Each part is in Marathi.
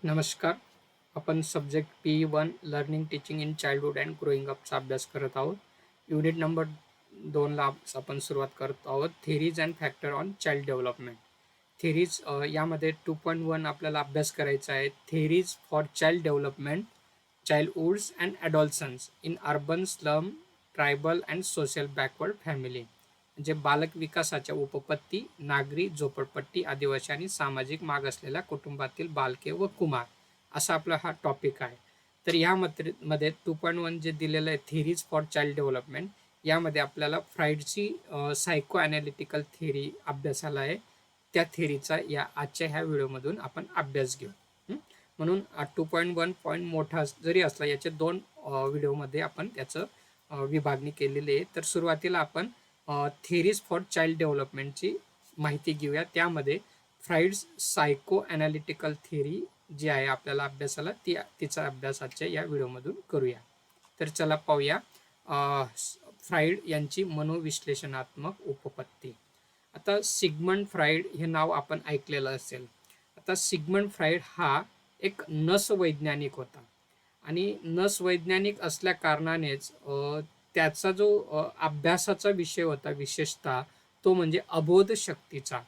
नमस्कार. आपण subject P1 learning teaching in childhood and growing अपचा अभ्यास करत आहोत. युनिट नंबर 2ला आपण सुरुवात करत आहोत. Theories and factor on child development. Theories यामध्ये 2.1 आपल्याला अभ्यास करायचा आहे. Theories for child development, childhoods and adolescence in urban, slum, tribal and social backward family. म्हणजे बालक विकासाच्या उपपत्ती, नागरी, झोपडपट्टी, आदिवासी आणि सामाजिक मागासलेल्या कुटुंबातील बालके व कुमार, असा आपला हा टॉपिक आहे. तर मध्ये 2.1 जे दिलेलं आहे थिअरीज फॉर चाइल्ड डेव्हलपमेंट, यामध्ये आपल्याला फ्राईडची सायको ॲनालिटिकल थिअरी अभ्यासाला आहे. त्या थिअरीचा आजच्या ह्या व्हिडिओमधून आपण अभ्यास घेऊ. म्हणून 2.1 पॉईंट मोठा जरी असला, याचे 2 व्हिडिओमध्ये आपण त्याचं विभागणी केलेली आहे. तर सुरुवातीला आपण थिअरीज फॉर चाइल्ड डेव्हलपमेंटची माहिती घेऊया. त्यामध्ये फ्राईड्स सायको ॲनालिटिकल थिअरी जी आहे आपल्याला अभ्यासाला, तिचा अभ्यास आजच्या या व्हिडिओमधून करूया. तर चला पाहूया फ्राईड यांची मनोविश्लेषणात्मक उपपत्ती. आता सिग्मंड फ्राईड हे नाव आपण ऐकलेलं असेल. आता सिग्मंड फ्राईड हा एक नसवैज्ञानिक होता आणि नसवैज्ञानिक असल्या कारणानेच त्याचा जो अभ्यासाचा विषय होता विशेषतः, तो म्हणजे अबोध शक्तीचा.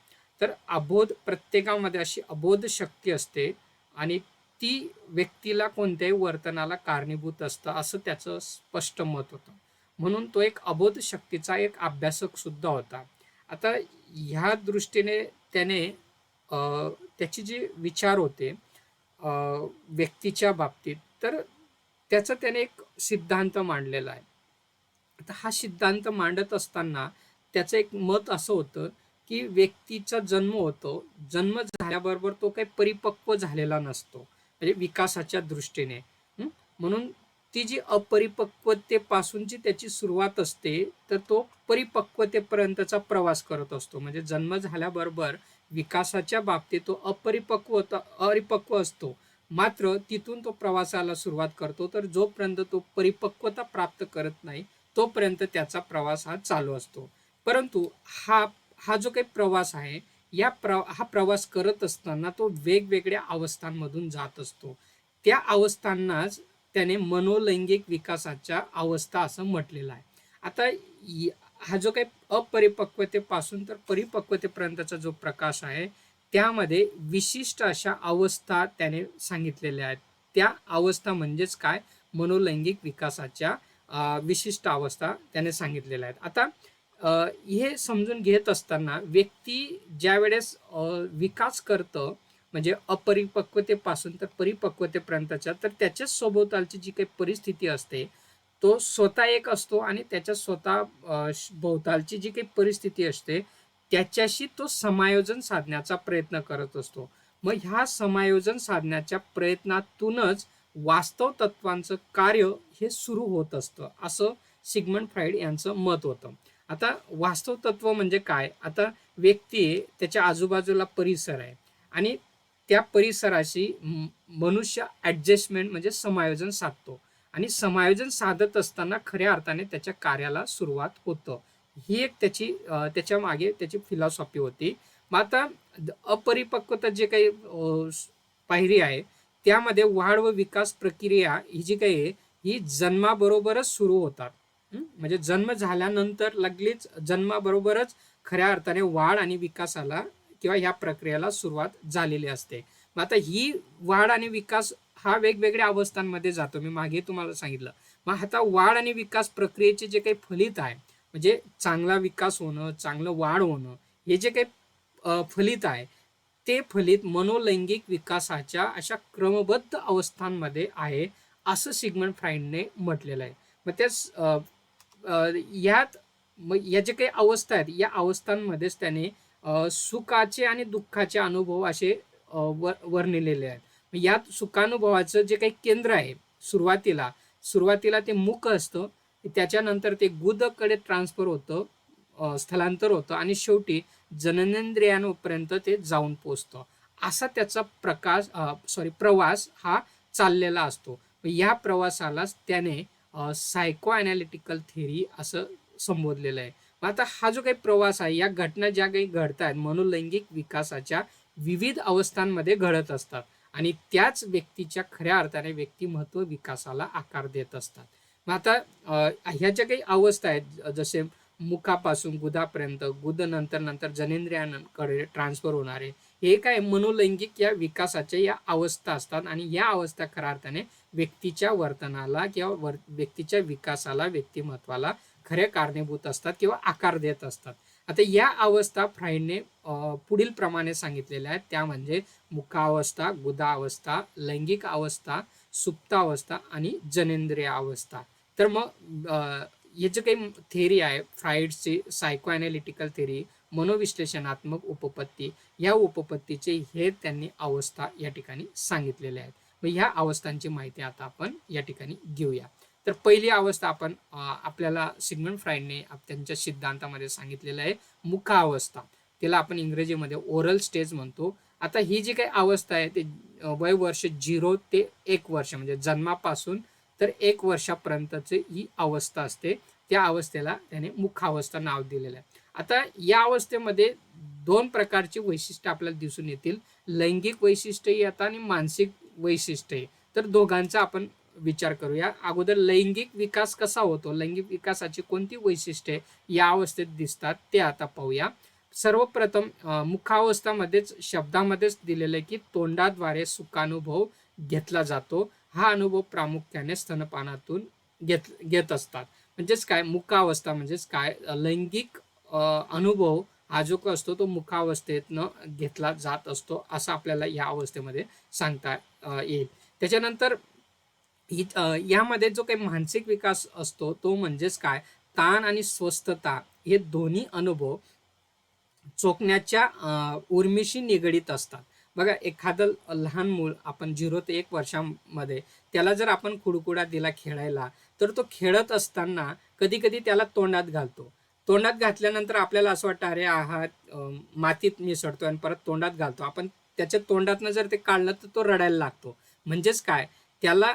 तर अबोध, प्रत्येकामध्ये अशी अबोध शक्ती असते आणि ती व्यक्तीला कोणत्याही वर्तनाला कारणीभूत असतं, असं त्याचं स्पष्ट मत होतं. म्हणून तो एक अबोध शक्तीचा एक अभ्यासक सुद्धा होता. आता ह्या दृष्टीने त्याने त्याचे जे विचार होते व्यक्तीच्या बाबतीत, तर त्याचा त्याने एक सिद्धांत मांडलेला आहे. आता हा सिद्धांत मांडत असताना त्याचं एक मत असं होतं की व्यक्तीचा जन्म होतो, जन्म झाल्याबरोबर तो काही परिपक्व झालेला नसतो, म्हणजे विकासाच्या दृष्टीने. म्हणून ती जी अपरिपक्वतेपासूनची त्याची सुरुवात असते, तर तो परिपक्वतेपर्यंतचा प्रवास करत असतो. म्हणजे जन्म झाल्याबरोबर विकासाच्या बाबतीत तो अरिपक्व असतो, मात्र तिथून तो प्रवासाला सुरुवात करतो. तर जोपर्यंत तो परिपक्वता प्राप्त करत नाही, तोपर्यंत त्याचा प्रवास हा चालू असतो. परंतु हा हा जो काही प्रवास आहे, हा प्रवास करत असताना तो वेगवेगळ्या अवस्थांमधून जात असतो. त्या अवस्थांनाच त्याने मनोलैंगिक विकासाच्या अवस्था असं म्हटलेलं आहे. आता हा जो काही अपरिपक्वतेपासून तर परिपक्वतेपर्यंतचा जो प्रकाश आहे, त्यामध्ये विशिष्ट अशा अवस्था त्याने सांगितलेल्या आहेत. त्या अवस्था म्हणजेच काय, मनोलैंगिक विकासाच्या विशिष्ट अवस्था त्याने सांगितलेल्या आहेत. आता हे समजून घेत असताना व्यक्ती ज्या वेळेस विकास करतं, म्हणजे अपरिपक्वतेपासून तर परिपक्वतेपर्यंतच्या, तर त्याच्या सभोवतालची जी काही परिस्थिती असते, तो स्वतः एक असतो आणि त्याच्या स्वतः भोवतालची जी काही परिस्थिती असते, त्याच्याशी तो समायोजन साधण्याचा प्रयत्न करत असतो. मग ह्या समायोजन साधण्याच्या प्रयत्नातूनच वास्तव तत्वांचं कार्य हे सुरू होत असतं, असं सिग्मंड फ्राईड यांचं मत होतं. आता वास्तव तत्व म्हणजे काय? आता व्यक्ती आहे, त्याच्या आजूबाजूला परिसर आहे आणि त्या परिसराशी मनुष्य ॲडजस्टमेंट म्हणजे समायोजन साधतो आणि समायोजन साधत असताना खऱ्या अर्थाने त्याच्या कार्याला सुरुवात होतं. ही एक त्याच्या मागे त्याची फिलॉसॉफी होती. मग आता अपरिपक्वता जे काही पायरी आहे, त्यामध्ये वाढ व विकास प्रक्रिया ही जी काही आहे, ही जन्माबरोबरच सुरू होतात. म्हणजे जन्म झाल्यानंतर लगेच जन्माबरोबरच खऱ्या अर्थाने वाढ आणि विकासाला किंवा ह्या प्रक्रियेला सुरुवात झालेली असते. मग आता ही वाढ आणि विकास हा वेगवेगळ्या अवस्थांमध्ये जातो. मी मागे तुम्हाला सांगितलं. मग आता वाढ आणि विकास प्रक्रियेचे जे काही फलित आहे, म्हणजे चांगला विकास होणं, चांगलं वाढ होणं, हे जे काही फलित आहे, ते फलित मनोलैंगिक विकासाच्या अशा क्रमबद्ध अवस्थांमध्ये आहे, असं सिग्मंड फ्राईडने म्हटलेलं आहे. मग यात मग या जे काही अवस्था आहेत, या अवस्थांमध्येच त्याने सुखाचे आणि दुःखाचे अनुभव असे वर्णिलेले आहेत. यात सुखानुभवाचं जे काही केंद्र आहे, सुरुवातीला ते मुख असतं, त्याच्यानंतर ते गुदकडे ट्रान्सफर होतं, स्थलांतर होतं आणि शेवटी जननेंद्रियांपर्यंत ते जाऊन पोचतं. असा त्याचा प्रवास हा चाललेला असतो. या प्रवासालाच त्याने सायको ॲनालिटिकल थिअरी असं संबोधलेलं आहे. मग आता हा जो काही प्रवास आहे, या घटना ज्या काही घडत आहेत मनोलैंगिक विकासाच्या विविध अवस्थांमध्ये घडत असतात आणि त्याच व्यक्तीच्या खऱ्या अर्थाने व्यक्तिमत्व विकासाला आकार देत असतात. मग आता ह्या ज्या काही अवस्था आहेत, जसे मुखापासून गुदापर्यंत, गुद नंतर जनेंद्रियांकडे ट्रान्सफर होणारे, हे काय मनोलैंगिक या विकासाच्या या अवस्था असतात आणि या अवस्था खऱ्या अर्थाने व्यक्तीच्या वर्तनाला किंवा व्यक्तीच्या विकासाला, व्यक्तिमत्वाला खऱ्या कारणीभूत असतात किंवा आकार देत असतात. आता या अवस्था फ्राईडने पुढील प्रमाणे सांगितलेल्या आहेत, त्या म्हणजे मुखावस्था, गुदावस्था, लैंगिक अवस्था, सुप्तावस्था आणि जनेंद्रिय अवस्था. तर मग हे जे काही थेरी आहे फ्राईडची, सायको ॲनालिटिकल थेरी, मनोविश्लेषणात्मक उपपत्ती, या उपपत्तीचे हे त्यांनी अवस्था या ठिकाणी सांगितलेल्या आहेत. मग ह्या अवस्थांची माहिती आता आपण या ठिकाणी घेऊया. तर पहिली अवस्था आपण आपल्याला सिग्मंड फ्राईडने त्यांच्या सिद्धांतामध्ये सांगितलेलं आहे मुखावस्था. त्याला आपण इंग्रजीमध्ये ओरल स्टेज म्हणतो. आता ही जी काही अवस्था आहे ते वय वर्ष 0 ते 1 वर्ष, म्हणजे जन्मापासून तर 1 वर्षापर्यंतची ही अवस्था असते. त्या अवस्थेला त्याने मुखावस्था नाव दिलेलं आहे. आता या अवस्थेमध्ये 2 प्रकारची वैशिष्ट्ये आपल्याला दिसून येतील. लैंगिक वैशिष्ट्य येतात आणि मानसिक वैशिष्ट्य. तर दोघांचा आपण विचार करूया. अगोदर लैंगिक विकास कसा होतो, लैंगिक विकासाची कोणती वैशिष्ट्ये या अवस्थेत दिसतात ते आता पाहूया. सर्वप्रथम मुखावस्थामध्येच शब्दामध्येच दिलेलं आहे की तोंडाद्वारे सुखानुभव घेतला जातो. हा अनुभव प्रामुख्याने स्तनपानातून घेत असतात. म्हणजेच काय, मुखावस्था म्हणजेच काय, लैंगिक अनुभव हा जो असतो तो मुखावस्थेतनं घेतला जात असतो, असं आपल्याला या अवस्थेमध्ये सांगता येईल. त्याच्यानंतर यामध्ये जो काही मानसिक विकास असतो तो म्हणजेच काय, ताण आणि स्वस्थता हे दोन्ही अनुभव चोखण्याच्या उर्मीशी निगडीत असतात. बघा, एखादं लहान मूल आपण 0 ते 1 वर्षामध्ये त्याला जर आपण कुडकुडा दिला खेळायला, तर तो खेळत असताना कधी कधी त्याला तोंडात घालतो. तोंडात घातल्यानंतर आपल्याला असं वाटतं, अरे हा मातीत मिसळतोय, आणि परत तोंडात घालतो. आपण त्याच्या तोंडातनं जर ते काढलं तर तो रडायला लागतो. म्हणजेच काय, त्याला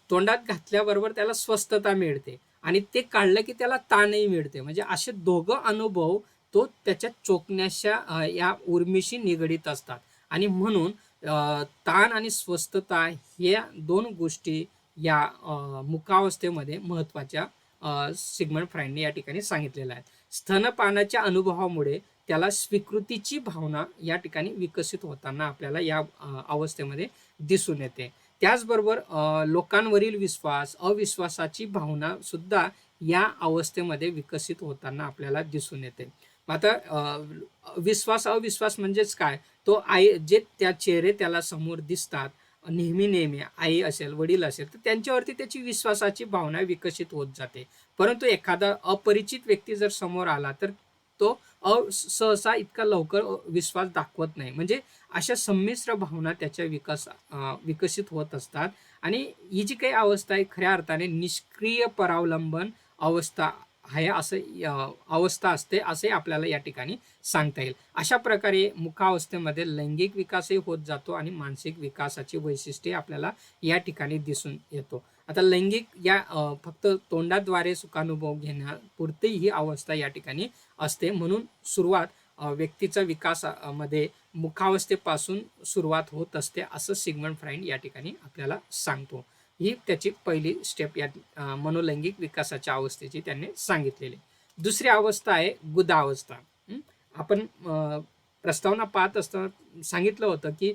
तोंडात घातल्याबरोबर त्याला स्वस्थता मिळते आणि ते काढलं की त्याला ताणही मिळते. म्हणजे असे दोघं अनुभव तो त्याच्या चोखण्याच्या या उर्मीशी निगडीत असतात. आणि म्हणून ताण आणि स्वस्थता ह्या 2 गोष्टी या मुखावस्थेमध्ये महत्त्वाच्या सिग्मंड फ्राईडने या ठिकाणी सांगितलेल्या आहेत. स्तनपानाच्या अनुभवामुळे त्याला स्वीकृतीची भावना या ठिकाणी विकसित होताना आपल्याला या अवस्थेमध्ये दिसून येते. त्याचबरोबर लोकांवरील विश्वास, अविश्वासाची भावना सुद्धा या अवस्थेमध्ये विकसित होताना आपल्याला दिसून येते. आता विश्वास, अविश्वास म्हणजेच काय, तो आई जे त्या चेहरे त्याला समोर दिसतात नेहमी आई असेल, वडील असेल, तर त्यांच्यावरती त्याची विश्वासाची भावना विकसित होत जाते. परंतु एखादा अपरिचित व्यक्ती जर समोर आला तर तो सहसा इतका लवकर विश्वास दाखवत नाही. म्हणजे अशा संमिश्र भावना त्याच्या विकसित होत असतात. आणि ही जी काही अवस्था आहे खऱ्या अर्थाने निष्क्रिय परावलंबन अवस्था आहे, असं अवस्था असते, असे आपल्याला या ठिकाणी सांगता येईल. अशा प्रकारे मुखावस्थेमध्ये लैंगिक विकासही होत जातो आणि मानसिक विकासाची वैशिष्ट्ये आपल्याला या ठिकाणी दिसून येतो. आता लैंगिक या फक्त तोंडाद्वारे सुखानुभव घेण्यापुरती ही अवस्था या ठिकाणी असते. म्हणून सुरुवात व्यक्तीचा विकासामध्ये मुखावस्थेपासून सुरुवात होत असते, असं सिग्मंड फ्राईड या ठिकाणी आपल्याला सांगतो. ही त्याची पहिली स्टेप या मनोलैंगिक विकासाच्या अवस्थेची त्यांनी सांगितलेली. दुसरी अवस्था आहे गुदावस्था. आपण प्रस्तावना पाहत असताना सांगितलं होतं की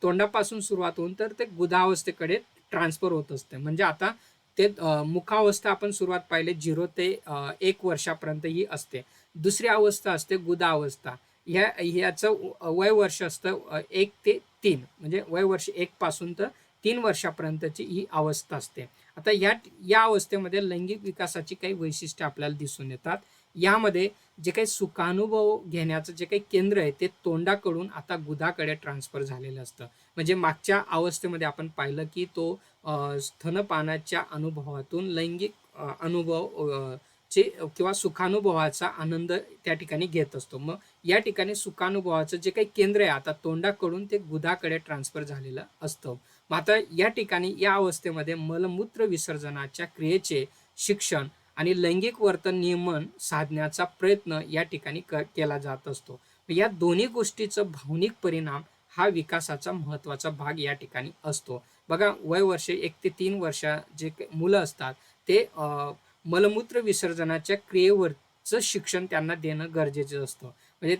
तोंडापासून सुरुवात होऊन तर ते गुदावस्थेकडे ट्रान्सफर होत असते. म्हणजे आता ते मुखावस्था आपण सुरुवात पाहिले 0 ते 1 वर्षापर्यंत ही असते. दुसरी अवस्था असते गुदावस्था. ह्याचं वय वर्ष असतं 1 ते 3, म्हणजे वय वर्ष 1 पासून तर 3 वर्षापर्यंतची ही अवस्था असते. आता या अवस्थेमध्ये लैंगिक विकासाची काही वैशिष्ट्ये आपल्याला दिसून येतात. यामध्ये जे काही सुखानुभव घेण्याचं जे काही केंद्र आहे ते तोंडाकडून आता गुदाकडे ट्रान्सफर झालेलं असतं. म्हणजे मागच्या अवस्थेमध्ये आपण पाहिलं की तो स्तनपानाच्या अनुभवातून लैंगिक अनुभव चे किंवा सुखानुभवाचा आनंद त्या ठिकाणी घेत असतो. मग या ठिकाणी सुखानुभवाचं जे काही केंद्र आहे आता तोंडाकडून ते गुदाकडे ट्रान्सफर झालेलं असतं. मग आता या ठिकाणी या अवस्थेमध्ये मलमूत्र विसर्जनाच्या क्रियेचे शिक्षण आणि लैंगिक वर्तन नियमन साधण्याचा प्रयत्न या ठिकाणी केला जात असतो. या दोन्ही गोष्टीचं भावनिक परिणाम हा विकासाचा महत्त्वाचा भाग या ठिकाणी असतो. बघा, वय वर्षे 1 ते 3 वर्ष जे मुलं असतात ते मलमूत्र विसर्जनाच्या क्रियेवरचं शिक्षण त्यांना देणं गरजेचं असतं. म्हणजे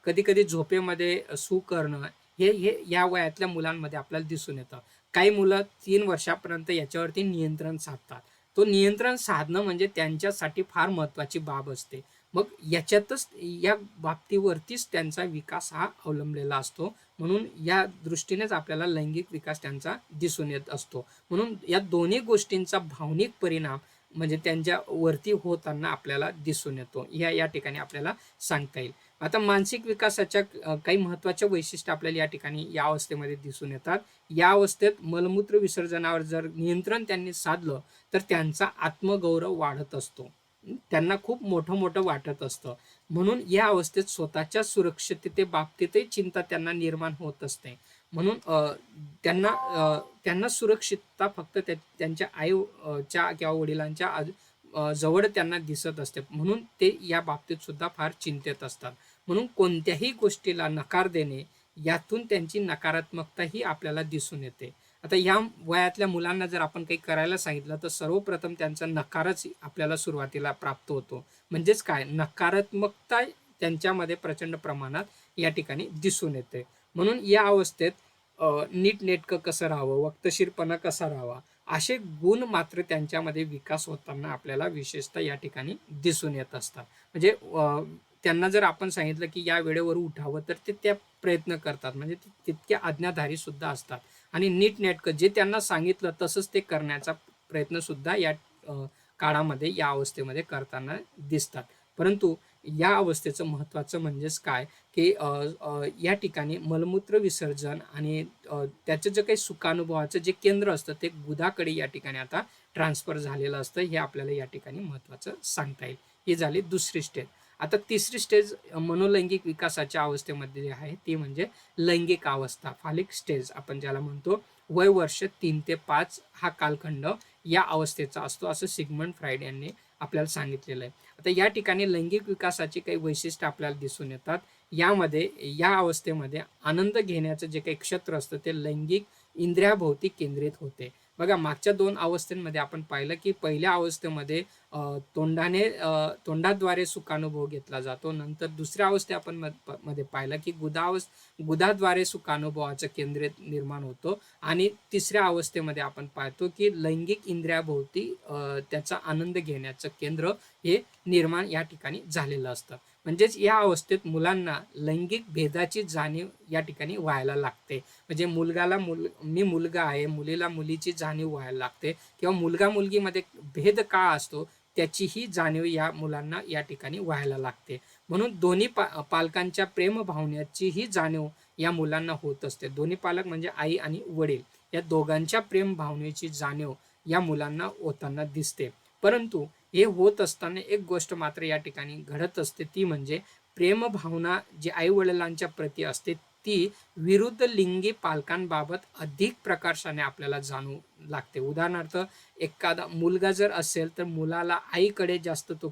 कधी-कधी झोपेमध्ये सू करणं हे हे या वयातल्या मुलांमध्ये आपल्याला दिसून येतं. काही मुलं 3 वर्षापर्यंत याच्यावरती नियंत्रण साधतात. तो नियंत्रण साधणं म्हणजे त्यांच्यासाठी फार महत्त्वाची बाब असते. मग याच्यातच या बाबतीवरतीच त्यांचा विकास हा अवलंबलेला असतो. म्हणून या दृष्टीनेच आपल्याला लैंगिक विकास त्यांचा दिसून येत असतो. म्हणून या दोन्ही गोष्टींचा भावनिक परिणाम म्हणजे त्यांच्यावरती होताना आपल्याला दिसून येतो. या ठिकाणी आपल्याला सांगता येईल. आता मानसिक विकासाच्या काही महत्त्वाच्या वैशिष्ट्ये आपल्याला या ठिकाणी या अवस्थेमध्ये दिसून येतात. या अवस्थेत मलमूत्र विसर्जनावर जर नियंत्रण त्यांनी साधलं, तर त्यांचा आत्मगौरव वाढत असतो. त्यांना खूप मोठं-मोठं वाटत असतं. म्हणून या अवस्थेत स्वतःच्या सुरक्षिततेबाबतीतही चिंता त्यांना निर्माण होत असते. म्हणून त्यांना सुरक्षितता फक्त त्यांच्या च्या किंवा वडिलांच्या जवळ त्यांना दिसत असते. म्हणून ते या बाबतीत सुद्धा फार चिंतेत असतात. म्हणून कोणत्याही गोष्टीला नकार देणे, यातून त्यांची नकारात्मकता ही आपल्याला दिसून येते. आता या वयातल्या मुलांना जर आपण काही करायला सांगितलं, तर सर्वप्रथम त्यांचा नकारच आपल्याला सुरुवातीला प्राप्त होतो. म्हणजेच काय, नकारात्मकता त्यांच्यामध्ये प्रचंड प्रमाणात या ठिकाणी दिसून येते. म्हणून या अवस्थेत नीटनेटकं कसं राहावं, वक्तशीरपणा कसा राहावा, असे गुण मात्र त्यांच्यामध्ये विकास होताना आपल्याला विशेषतः या ठिकाणी दिसून येत असतात. म्हणजे त्यांना जर आपण सांगितलं, की या वेळेवर उठावं, तर ते त्या प्रयत्न करतात. म्हणजे ते तितके आज्ञाधारी सुद्धा असतात आणि नीटनेटकं जे त्यांना सांगितलं तसंच ते करण्याचा प्रयत्नसुद्धा या काळामध्ये, या अवस्थेमध्ये करताना दिसतात. परंतु या अवस्थेचं महत्त्वाचं म्हणजेच काय, की या ठिकाणी मलमूत्र विसर्जन आणि त्याचं जे काही सुखानुभवाचं जे केंद्र असतं, ते गुदाकडे या ठिकाणी आता ट्रान्सफर झालेलं असतं. हे आपल्याला या ठिकाणी महत्त्वाचं सांगता येईल. ही झाली दुसरी स्टेज. आता तिसरी स्टेज मनोलैंगिक विकासाच्या अवस्थेमध्ये जी आहे, ती म्हणजे लैंगिक अवस्था, फालिक स्टेज आपण ज्याला म्हणतो. वय वर्ष 3 ते 5 हा कालखंड या अवस्थेचा असतो, असं सिग्मंड फ्राईड यांनी आपल्याला सांगितलेलं आहे. आता या ठिकाणी लैंगिक विकासाची काही वैशिष्ट्य आपल्याला दिसून येतात. यामध्ये या अवस्थेमध्ये आनंद घेण्याचं जे काही क्षेत्र असतं, ते लैंगिक इंद्रियाभोवती केंद्रित होते. बघा, मागच्या 2 अवस्थांमध्ये आपण पाहिलं, की पहिल्या अवस्थेमध्ये तोंडाद्वारे सुखानुभव घेतला जातो. नंतर दुसऱ्या अवस्थेत आपण मध्ये पाहिलं, की गुदाद्वारे सुखानुभवाचं केंद्र निर्माण होतं आणि तिसऱ्या अवस्थेमध्ये आपण पाहतो, की लैंगिक इंद्रियाभोवती त्याचा आनंद घेण्याचं केंद्र हे निर्माण या ठिकाणी झालेलं असतं. म्हणजेच या अवस्थेत मुलांना लैंगिक भेदाची जाणीव या ठिकाणी व्हायला लागते. म्हणजे मी मुलगा आहे, मुलीला मुलीची जाणीव व्हायला लागते किंवा मुलगा-मुलगीमध्ये भेद का असतो, त्याचीही जाणीव या मुलांना या ठिकाणी व्हायला लागते. म्हणून दोन्ही पालकांच्या प्रेमभावनेचीही जाणीव या मुलांना होत असते. दोन्ही पालक म्हणजे आई आणि वडील या दोघांच्या प्रेम भावनेची जाणीव या मुलांना होताना दिसते. परंतु हे होत असताना एक गोष्ट मात्र या ठिकाणी घडत असते, ती म्हणजे प्रेमभावना जी आई-वडिलांच्या प्रती असते, ती विरुद्ध लिंगी पालकांबाबत अधिक प्रकर्षाने आपल्याला जाणवू लागते. उदाहरणार्थ, एखादा मुलगा जर असेल, तर मुलाला आईकडे जास्त तो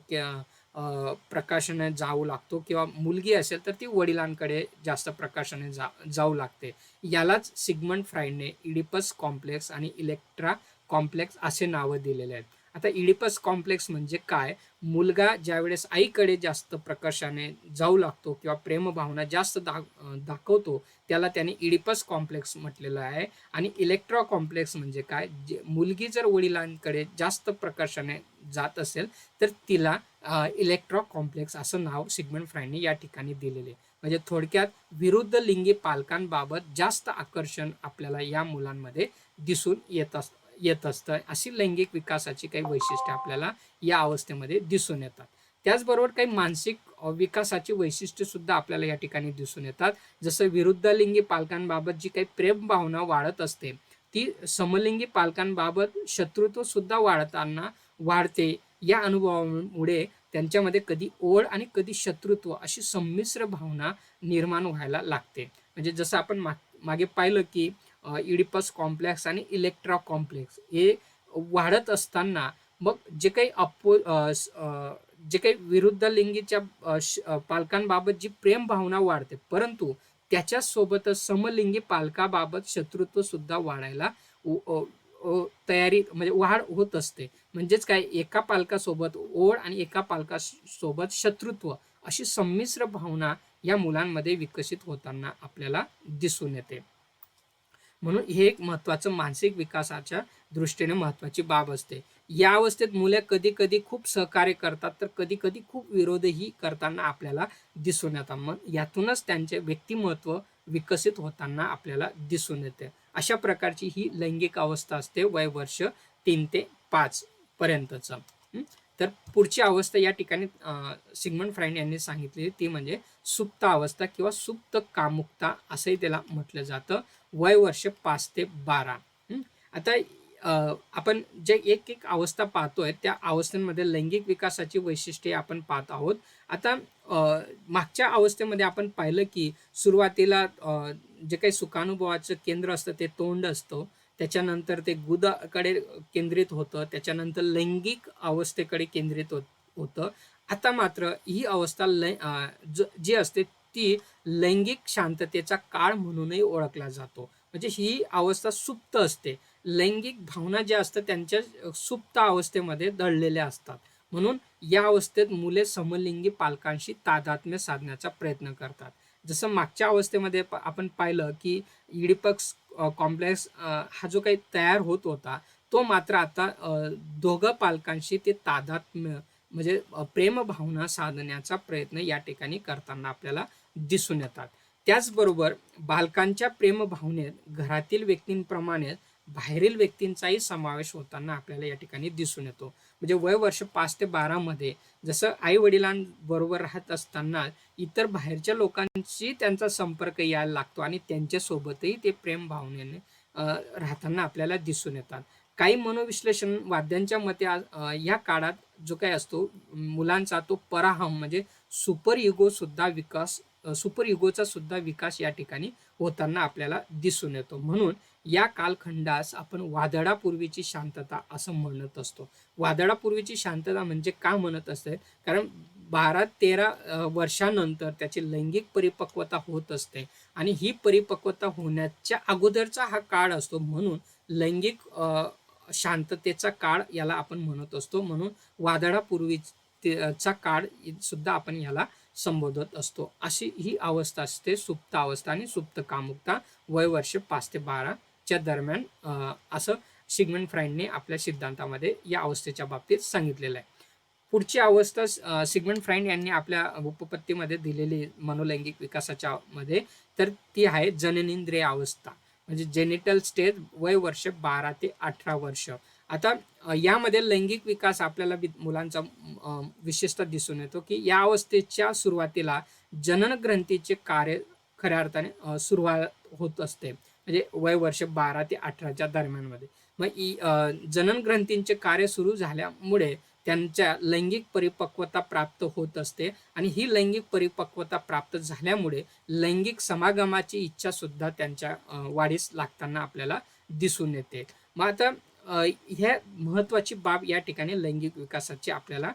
प्रकर्षाने जाऊ लागतो किंवा मुलगी असेल, तर ती वडिलांकडे जास्त प्रकर्षाने जाऊ लागते. यालाच सिग्मंड फ्राईडने इडिपस कॉम्प्लेक्स आणि इलेक्ट्रा कॉम्प्लेक्स असे नावं दिलेले आहेत. आता इडिपस कॉम्प्लेक्स म्हणजे काय? मुलगा ज्यावेळेस आईकडे जास्त प्रकर्षाने जाऊ लागतो किंवा प्रेमभावना जास्त दाखवतो, त्याला त्याने इडिपस कॉम्प्लेक्स म्हटलेलं आहे. आणि इलेक्ट्रा कॉम्प्लेक्स म्हणजे काय? मुलगी जर वडिलांकडे जास्त प्रकर्षाने जात असेल, तर तिला इलेक्ट्रा कॉम्प्लेक्स असं नाव सिग्मंड फ्राईडने या ठिकाणी दिलेले. म्हणजे थोडक्यात विरुद्ध लिंगी पालकांबाबत जास्त आकर्षण आपल्याला या मुलांमध्ये दिसून येत असतं. अशी लैंगिक विकासाची काही वैशिष्ट्ये आपल्याला या अवस्थेमध्ये दिसून येतात. त्याचबरोबर काही मानसिक विकासाची वैशिष्ट्ये सुद्धा आपल्याला या ठिकाणी दिसून येतात. जसं विरुद्ध लिंगी पालकांबाबत जी काही प्रेम भावना वाढत असते, ती समलिंगी पालकांबाबत शत्रुत्व सुद्धा वाढते. या अनुभवामुळे त्यांच्यामध्ये कधी ओढ आणि कधी शत्रुत्व अशी संमिश्र भावना निर्माण व्हायला लागते. म्हणजे जसं आपण मागे पाहिलं, की इडिपस कॉम्प्लेक्स आणि इलेक्ट्रा कॉम्प्लेक्स हे वाढत असताना मग जे काही विरुद्ध लिंगीच्या पालकांबाबत जी प्रेम भावना वाढते, परंतु त्याच्यासोबतच समलिंगी पालकाबाबत शत्रुत्व सुद्धा वाढायला तयारी म्हणजे वाढ होत असते. म्हणजेच काय, एका पालकासोबत ओढ आणि एका पालकासोबत शत्रुत्व अशी संमिश्र भावना या मुलांमध्ये विकसित होताना आपल्याला दिसून येते. म्हणून हे एक महत्त्वाचं मानसिक विकासाच्या दृष्टीने महत्त्वाची बाब असते. या अवस्थेत मुले कधी-कधी खूप सहकार्य करतात, तर कधी-कधी खूप विरोधही करताना आपल्याला दिसून येतात. मग यातूनच त्यांचे व्यक्तिमत्व विकसित होताना आपल्याला दिसून येते. अशा प्रकारची ही लैंगिक अवस्था असते वय वर्ष 3 ते 5 पर्यंतचं. तर पुढची अवस्था या ठिकाणी सिग्मंड फ्राईड यांनी सांगितली, ती म्हणजे सुप्त अवस्था किंवा सुप्त कामुकता असंही त्याला म्हटलं जातं. वय वर्ष 5 ते 12. आता आपण जे एक अवस्था पाहतोय, त्या अवस्थांमध्ये लैंगिक विकासाची वैशिष्ट्ये आपण पाहत आहोत. आता मागच्या अवस्थेमध्ये आपण पाहिलं की सुरुवातीला जे काही सुखानुभवाचं केंद्र असतं ते तोंड असतं. त्याच्यानंतर ते गुदाकडे केंद्रित होतं. त्याच्यानंतर लैंगिक अवस्थेकडे केंद्रित होतं. आता मात्र ही अवस्था जी असते ती लैंगिक शांततेचा काळ म्हणूनही ओळखला जातो. म्हणजे ही अवस्था सुप्त असते. लैंगिक भावना ज्या असतात त्यांच्या सुप्त अवस्थेमध्ये दडलेल्या असतात. म्हणून या अवस्थेत मुले समलिंगी पालकांशी तादात्म्य साधण्याचा प्रयत्न करतात. जसं मागच्या अवस्थेमध्ये आपण पाहिलं की इडिपस कॉम्प्लेक्स हा जो काही तयार होत होता, तो मात्र आता दोघं पालकांशी ते तादात्म्य म्हणजे प्रेमभावना साधण्याचा प्रयत्न या ठिकाणी करताना आपल्याला दिसून येतात. त्याचबरोबर बालकांच्या प्रेमभावनेत घरातील व्यक्तींप्रमाणे बाहेरील व्यक्तींचाही समावेश होताना आपल्याला या ठिकाणी दिसून येतो. म्हणजे वय वर्ष 5 ते 12 मध्ये जसं आई-वडिलांबरोबर राहत असताना इतर बाहेरच्या लोकांशी त्यांचा संपर्क यायला लागतो आणि त्यांच्यासोबतही ते प्रेम भावनेने राहताना आपल्याला दिसून येतात. काही मनोविश्लेषणवाद्यांच्या मते या काळात जो काही असतो मुलांचा तो पराहम म्हणजे सुपर इगोचा सुद्धा विकास या ठिकाणी होताना आपल्याला दिसून येतो. म्हणून या कालखंडास आपण वादळापूर्वीची शांतता असं म्हणत असतो. वादळापूर्वीची शांतता म्हणजे का म्हणत असते, कारण 12-13 वर्षानंतर त्याची लैंगिक परिपक्वता होत असते आणि ही परिपक्वता होण्याच्या अगोदरचा हा काळ असतो. म्हणून लैंगिक शांततेचा काळ याला आपण म्हणत असतो. म्हणून वादळापूर्वीचा काळ सुद्धा आपण याला संबोधत असतो. अशी ही अवस्था असते सुप्त अवस्था आणि सुप्त कामुकता वय वर्ष 5 ते 12 च्या दरम्यान, असं सिग्मंड फ्राईडने आपल्या सिद्धांतामध्ये या अवस्थेच्या बाबतीत सांगितलेलं आहे. पुढची अवस्था सिग्मंड फ्राईड यांनी आपल्या उपपत्तीमध्ये दिलेली मनोलैंगिक विकासाच्या मध्ये, तर ती आहे जननेंद्रिय अवस्था म्हणजे जेनिटल स्टेज वय वर्ष 12 ते 18 वर्ष. आता यामध्ये लैंगिक विकास आपल्याला मुलांचा विशेषतः दिसून येतो की या अवस्थेच्या सुरुवातीला जनन ग्रंथीचे कार्य खऱ्या अर्थाने सुरुवात होत असते. म्हणजे वय वर्ष 12 ते 18च्या दरम्यानमध्ये. मग जनन ग्रंथींचे कार्य सुरू झाल्यामुळे त्यांच्या लैंगिक परिपक्वता प्राप्त होत असते आणि ही लैंगिक परिपक्वता प्राप्त झाल्यामुळे लैंगिक समागमाची इच्छा सुद्धा त्यांच्या वाढीस लागताना आपल्याला दिसून येते. मग आता ह्या महत्त्वाची बाब या ठिकाणी लैंगिक विकासाची आपल्याला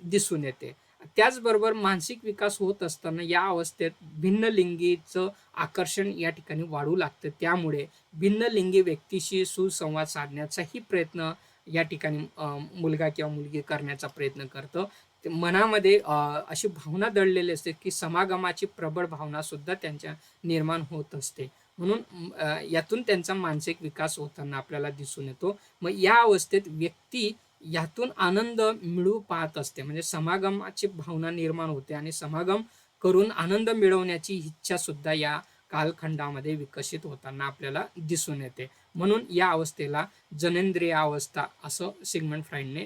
दिसून येते. त्याचबरोबर मानसिक विकास होत असताना या अवस्थेत भिन्न लिंगीचं आकर्षण या ठिकाणी वाढू लागतं. त्यामुळे भिन्न लिंगी व्यक्तीशी सुसंवाद साधण्याचाही प्रयत्न या ठिकाणी मुलगा किंवा मुलगी करण्याचा प्रयत्न करतं. मनामध्ये अशी भावना दडलेली असते की समागमाची प्रबळ भावना सुद्धा त्यांच्या निर्माण होत असते. म्हणून यातून त्यांचा मानसिक विकास होताना आपल्याला दिसून येतो. मग या अवस्थेत व्यक्ती यातून आनंद मिळवू पाहत असते. म्हणजे समागमाची भावना निर्माण होते आणि समागम करून आनंद मिळवण्याची इच्छा सुद्धा या कालखंडामध्ये विकसित होताना आपल्याला दिसून येते. म्हणून या अवस्थेला जनेंद्रिय अवस्था असं सिग्मंड फ्राईडने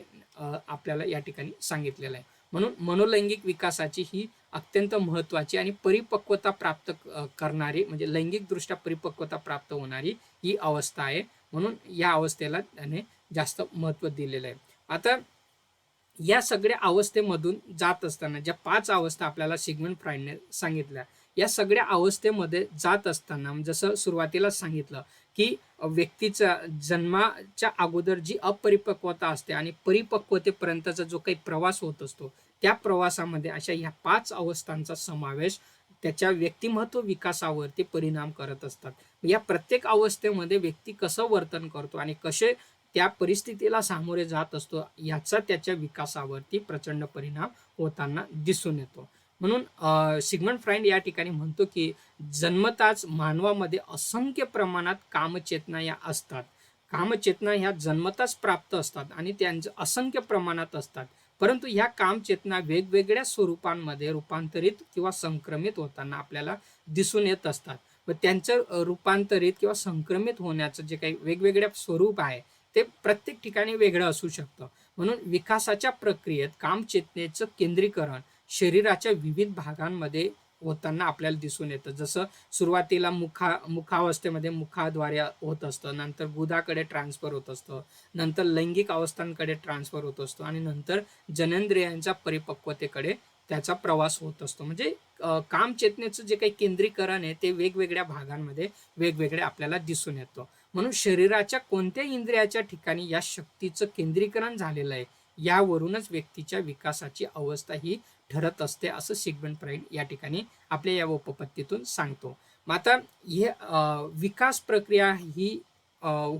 आपल्याला या ठिकाणी सांगितलेलं आहे. म्हणून मनोलैंगिक विकासाची ही अत्यंत महत्त्वाची आणि परिपक्वता प्राप्त करणारी म्हणजे लैंगिकदृष्ट्या परिपक्वता प्राप्त होणारी ही अवस्था आहे. म्हणून या अवस्थेला त्याने जास्त महत्त्व दिलेलं आहे. आता या सगळ्या अवस्थेमधून जात असताना ज्या 5 अवस्था आपल्याला सिग्मंड फ्राईडने सांगितल्या, या सगळ्या अवस्थेमध्ये जात असताना जसं सुरुवातीला सांगितलं की व्यक्तीचा जन्माच्या अगोदर जी अपरिपक्वता असते आणि परिपक्वतेपर्यंतचा जो काही प्रवास होत असतो, त्या प्रवासामध्ये अशा ह्या 5 अवस्थांचा समावेश त्याच्या व्यक्तिमत्व विकासावर ते परिणाम करत असतात. या प्रत्येक अवस्थेमध्ये व्यक्ती कसं वर्तन करतो आणि कसे त्या परिस्थितीला सामोरे जात असतो याचा त्याच्या विकासावरती प्रचंड परिणाम होताना दिसून येतो. म्हणून सिग्मंड फ्राइड या ठिकाणी म्हणतो की जन्मताच मानवामध्ये असंख्य प्रमाणात कामचेतना या असतात. कामचेतना ह्या जन्मताच प्राप्त असतात आणि त्यांचं असंख्य प्रमाणात असतात. परंतु ह्या कामचेतना वेगवेगळ्या स्वरूपांमध्ये रूपांतरित किंवा संक्रमित होताना आपल्याला दिसून येत असतात. व त्यांचं रूपांतरित किंवा संक्रमित होण्याचं जे काही वेगवेगळ्या स्वरूप आहे ते प्रत्येक ठिकाणी वेगळं असू शकतं. म्हणून विकासाच्या प्रक्रियेत कामचेतनेचं केंद्रीकरण शरीराच्या विविध भागांमध्ये होताना आपल्याला दिसून येतं. जसं सुरुवातीला मुखावस्थेमध्ये मुखाद्वारे होत असतं, नंतर गुदाकडे ट्रान्सफर होत असतं, नंतर लैंगिक अवस्थांकडे ट्रान्सफर होत असतो आणि नंतर जननेंद्रियांच्या परिपक्वतेकडे त्याचा प्रवास होत असतो. म्हणजे कामचेतनेचं जे काही केंद्रीकरण आहे ते वेगवेगळ्या भागांमध्ये वेगवेगळे आपल्याला दिसून येतं. म्हणून शरीराच्या कोणत्या इंद्रियाच्या ठिकाणी या शक्तीचं केंद्रीकरण झालेलं आहे यावरूनच व्यक्तीच्या विकासाची अवस्था ही ठरत असते, असं सिग्मंड फ्राइड या ठिकाणी आपल्या या उपपत्तीतून सांगतो. मग आता हे विकास प्रक्रिया ही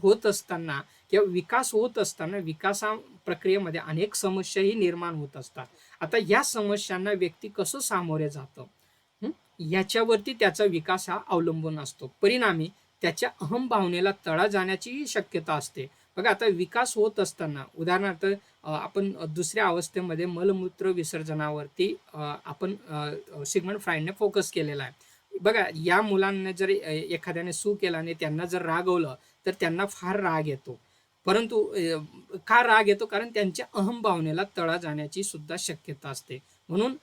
होत असताना किंवा विकास होत असताना विकासा प्रक्रियेमध्ये अनेक समस्याही निर्माण होत असतात. आता या समस्यांना व्यक्ती कसं सामोरे जातं याच्यावरती त्याचा विकास हा अवलंबून असतो. परिणामी त्याच्या अहम भावनेला तडा जाण्याचीही शक्यता असते. बघा, आता विकास होत असताना उदाहरणार्थ आपण दुसऱ्या अवस्थेमध्ये मलमूत्र विसर्जनावरती आपण सिग्मंड फ्राइडने फोकस केलेला आहे. बघा, या मुलांना जर एखाद्याने सू केला आणि त्यांना जर रागवलं तर त्यांना फार राग येतो. परंतु का राग येतो? कारण त्यांच्या अहम भावनेला तडा जाण्याची सुद्धा शक्यता असते. म्हणून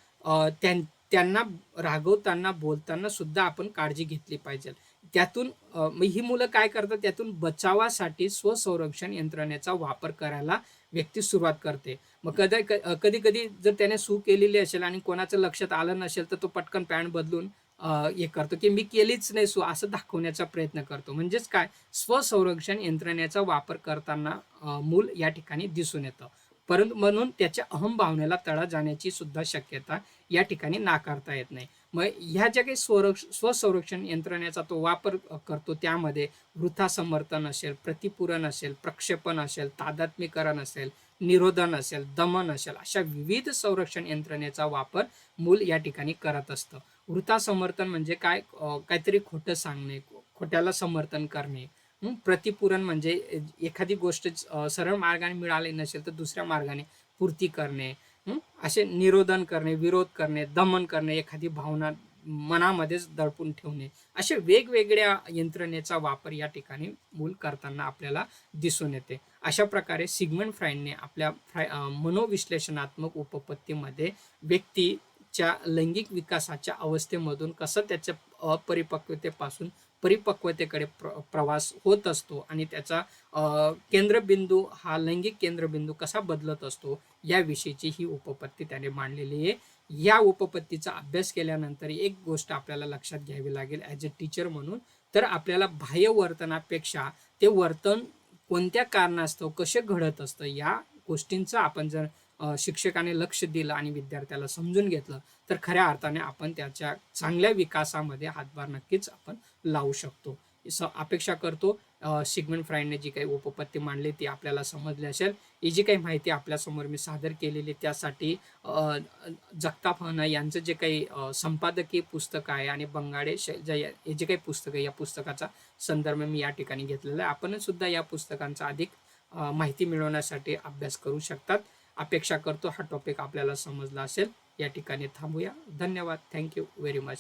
त्यांना रागवताना बोलताना सुद्धा आपण काळजी घेतली पाहिजे. त्यातून ही मुलं काय करतात, त्यातून बचावासाठी स्वसंरक्षण यंत्रणेचा वापर करायला व्यक्ती सुरुवात करते. मग कधी कधी जर त्याने सू केलेली असेल आणि कोणाचं लक्षात आलं नसेल तर तो पटकन पॅन्ट बदलून हे करतो की मी केलीच नाही सू असं दाखवण्याचा प्रयत्न करतो. म्हणजेच काय, स्वसंरक्षण यंत्रणेचा वापर करताना मूल या ठिकाणी दिसून येतं. परंतु म्हणून त्याच्या अहम भावनेला तडा जाण्याची सुद्धा शक्यता या ठिकाणी नाकारता येत नाही. मग ह्या ज्या काही स्वसंरक्षण यंत्रणेचा तो वापर करतो त्यामध्ये वृथासमर्थन असेल, प्रतिपूरण असेल, प्रक्षेपण असेल, तादात्म्यकरण असेल, निरोधन असेल, दमन असेल, अशा विविध संरक्षण यंत्रणेचा वापर मूल या ठिकाणी करत असतं. वृथासमर्थन म्हणजे काय, काहीतरी खोटं सांगणे, खोट्याला समर्थन करणे. प्रतिपूरण म्हणजे एखादी गोष्ट सरळ मार्गाने मिळाली नसेल तर दुसऱ्या मार्गाने पूर्ती करणे. असे निरोधन करणे, विरोध करणे, दमन करणे, एखादी भावना मनामध्येच दडपून ठेवणे, अशा वेगवेगळ्या यंत्रणेचा वापर या ठिकाणी मूल करताना आपल्याला दिसून येते. अशा प्रकारे सिग्मंड फ्राइडने आपल्या मनोविश्लेषणात्मक उपपत्तीमध्ये व्यक्तीच्या लैंगिक विकासाच्या अवस्थेमधून कसं त्याच्या अपरिपक्वतेपासून परिपक्वतेकडे प्रवास होत असतो आणि त्याचा केंद्रबिंदू हा लैंगिक केंद्रबिंदू कसा बदलत असतो याविषयीची ही उपपत्ती त्याने मांडलेली आहे. या उपपत्तीचा अभ्यास केल्यानंतर एक गोष्ट आपल्याला लक्षात घ्यावी लागेल ॲज अ टीचर म्हणून, तर आपल्याला बाह्य वर्तनापेक्षा ते वर्तन कोणत्या कारणास्तव कसे घडत असतं या गोष्टींचं आपण जर शिक्षकाने लक्ष दिलं आणि विद्यार्थ्याला समजून घेतलं तर खऱ्या अर्थाने आपण त्याच्या चांगल्या विकासामध्ये हातभार नक्कीच आपण लावू शकतो. अपेक्षा करतो सिग्मंड फ्राइडने जी काही उपपत्ती मांडली ती आपल्याला समजली असेल. ही जी काही माहिती आपल्यासमोर मी सादर केलेली त्यासाठी जगताप हना यांचं जे काही संपादकीय पुस्तक आहे आणि बंगाडे हे जे काही पुस्तक आहे या पुस्तकाचा संदर्भ मी या ठिकाणी घेतलेला आहे. आपण सुद्धा या पुस्तकांचा अधिक माहिती मिळवण्यासाठी अभ्यास करू शकतात. अपेक्षा करतो हा टॉपिक आपल्याला समजला असेल. या ठिकाणी थांबूया. धन्यवाद. Thank you very much.